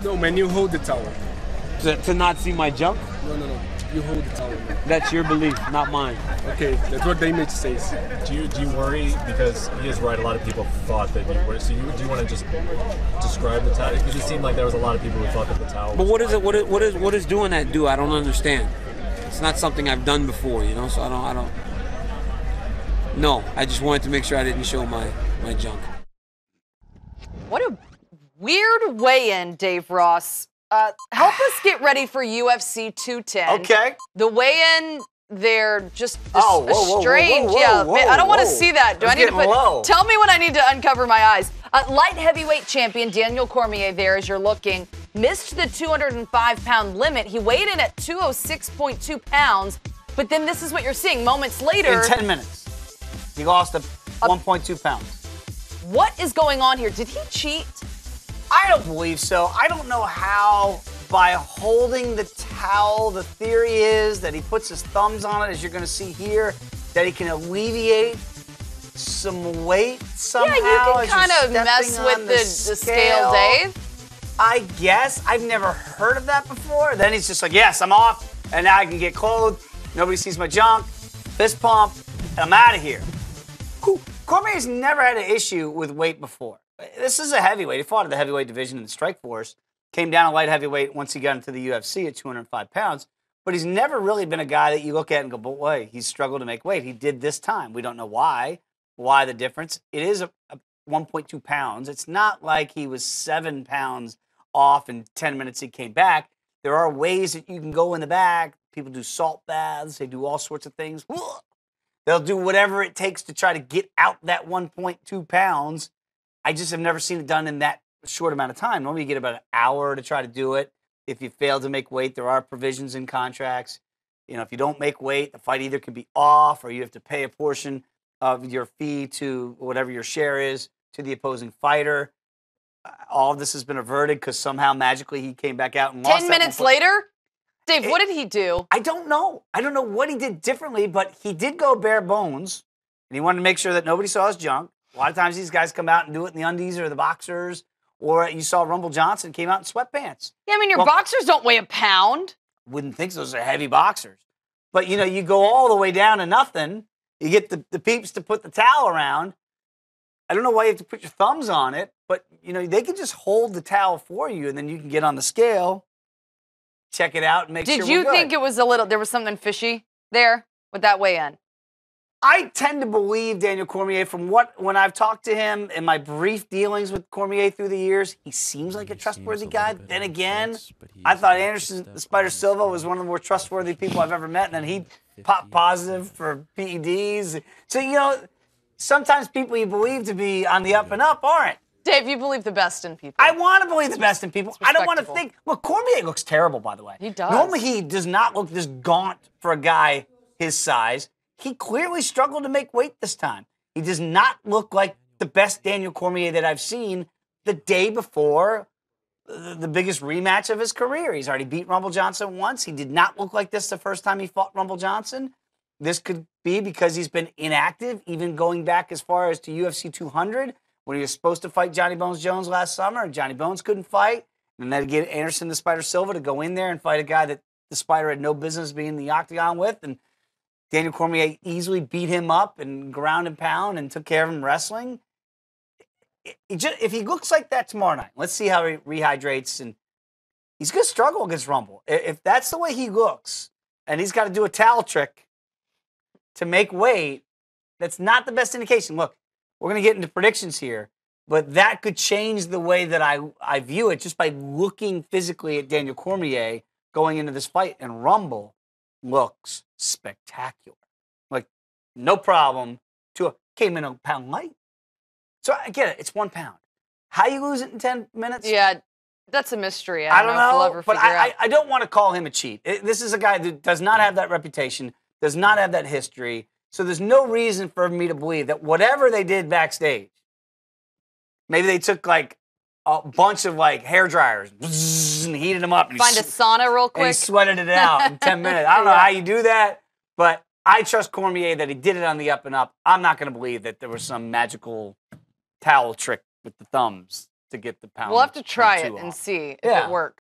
No, man, you hold the towel. To not see my junk? No. You hold the towel, man. That's your belief, not mine. Okay, that's what the image says. Do you worry, because he is right, a lot of people thought that you were, so do you want to just describe the towel? Because it seemed like there was a lot of people who thought that the towel But what is it? What is doing that do? I don't understand. It's not something I've done before, you know. So I don't. No, I just wanted to make sure I didn't show my junk. What a weird weigh-in, Dave Ross. Help us get ready for UFC 210. Okay. The weigh-in, they're just strange. I don't want to see that. Do I need to put? Low. Tell me when I need to uncover my eyes. Light heavyweight champion Daniel Cormier, there as you're looking, missed the 205-pound limit. He weighed in at 206.2 pounds, but then this is what you're seeing moments later. In 10 minutes, he lost 1.2 pounds. What is going on here? Did he cheat? I don't believe so. I don't know how, by holding the towel, the theory is that he puts his thumbs on it, as you're going to see here, that he can alleviate some weight somehow. Yeah, you can kind of mess with the scale, Dave. I guess. I've never heard of that before. Then he's just like, yes, I'm off, and now I can get clothed. Nobody sees my junk. Fist pump, and I'm out of here. Cormier's never had an issue with weight before. This is a heavyweight. He fought in the heavyweight division in the Strikeforce. Came down a light heavyweight once he got into the UFC at 205 pounds. But he's never really been a guy that you look at and go, but wait, he's struggled to make weight. He did this time. We don't know why. Why the difference? It is a 1.2 pounds. It's not like he was 7 pounds off in 10 minutes he came back. There are ways that you can go in the back. People do salt baths. They do all sorts of things. They'll do whatever it takes to try to get out that 1.2 pounds. I just have never seen it done in that short amount of time. Normally you get about an hour to try to do it. If you fail to make weight, there are provisions in contracts. You know, if you don't make weight, the fight either can be off or you have to pay a portion of your fee to whatever your share is to the opposing fighter. All of this has been averted because somehow magically he came back out and lost 10 minutes later? Dave, what did he do? I don't know. I don't know what he did differently, but he did go bare bones, and he wanted to make sure that nobody saw his junk. A lot of times these guys come out and do it in the undies or the boxers, or you saw Rumble Johnson came out in sweatpants. Yeah, I mean, your boxers don't weigh a pound. Wouldn't think those are heavy boxers. But, you know, you go all the way down to nothing. You get the peeps to put the towel around. I don't know why you have to put your thumbs on it, but, you know, they can just hold the towel for you, and then you can get on the scale, check it out, and make sure we're good. Did you think it was there was something fishy there with that weigh-in? I tend to believe Daniel Cormier when I've talked to him in my brief dealings with Cormier through the years, he seems like a trustworthy guy. Then again, I thought Anderson the Spider Silva was one of the more trustworthy people I've ever met, and then he popped positive for PEDs. So, you know, sometimes people you believe to be on the up and up aren't. Dave, you believe the best in people. I want to believe the best in people. I don't want to think. Look, Cormier looks terrible, by the way. He does. Normally, he does not look this gaunt for a guy his size. He clearly struggled to make weight this time. He does not look like the best Daniel Cormier that I've seen the day before the biggest rematch of his career. He's already beat Rumble Johnson once. He did not look like this the first time he fought Rumble Johnson. This could be because he's been inactive, even going back as far as to UFC 200, when he was supposed to fight Johnny Bones Jones last summer, and Johnny Bones couldn't fight. And then get Anderson the Spider Silva to go in there and fight a guy that the Spider had no business being in the octagon with. And Daniel Cormier easily beat him up and ground and pound and took care of him wrestling. If he looks like that tomorrow night, let's see how he rehydrates. And he's going to struggle against Rumble. If that's the way he looks, and he's got to do a towel trick to make weight, that's not the best indication. Look, we're going to get into predictions here, but that could change the way that I view it just by looking physically at Daniel Cormier going into this fight. And Rumble looks spectacular. Like, no problem. Came in a pound light. So I get it. It's 1 pound. How you lose it in 10 minutes? Yeah, that's a mystery. I don't know if we'll ever but figure out. I don't want to call him a cheat. This is a guy that does not have that reputation, does not have that history. So there's no reason for me to believe that whatever they did backstage, maybe they took like a bunch of like hair dryers and heated them up. And Find a sauna real quick. And he sweated it out in 10 minutes. I don't know how you do that, but I trust Cormier that he did it on the up and up. I'm not going to believe that there was some magical towel trick with the thumbs to get the pound. We'll have to or try two it and off. see if Yeah. it works.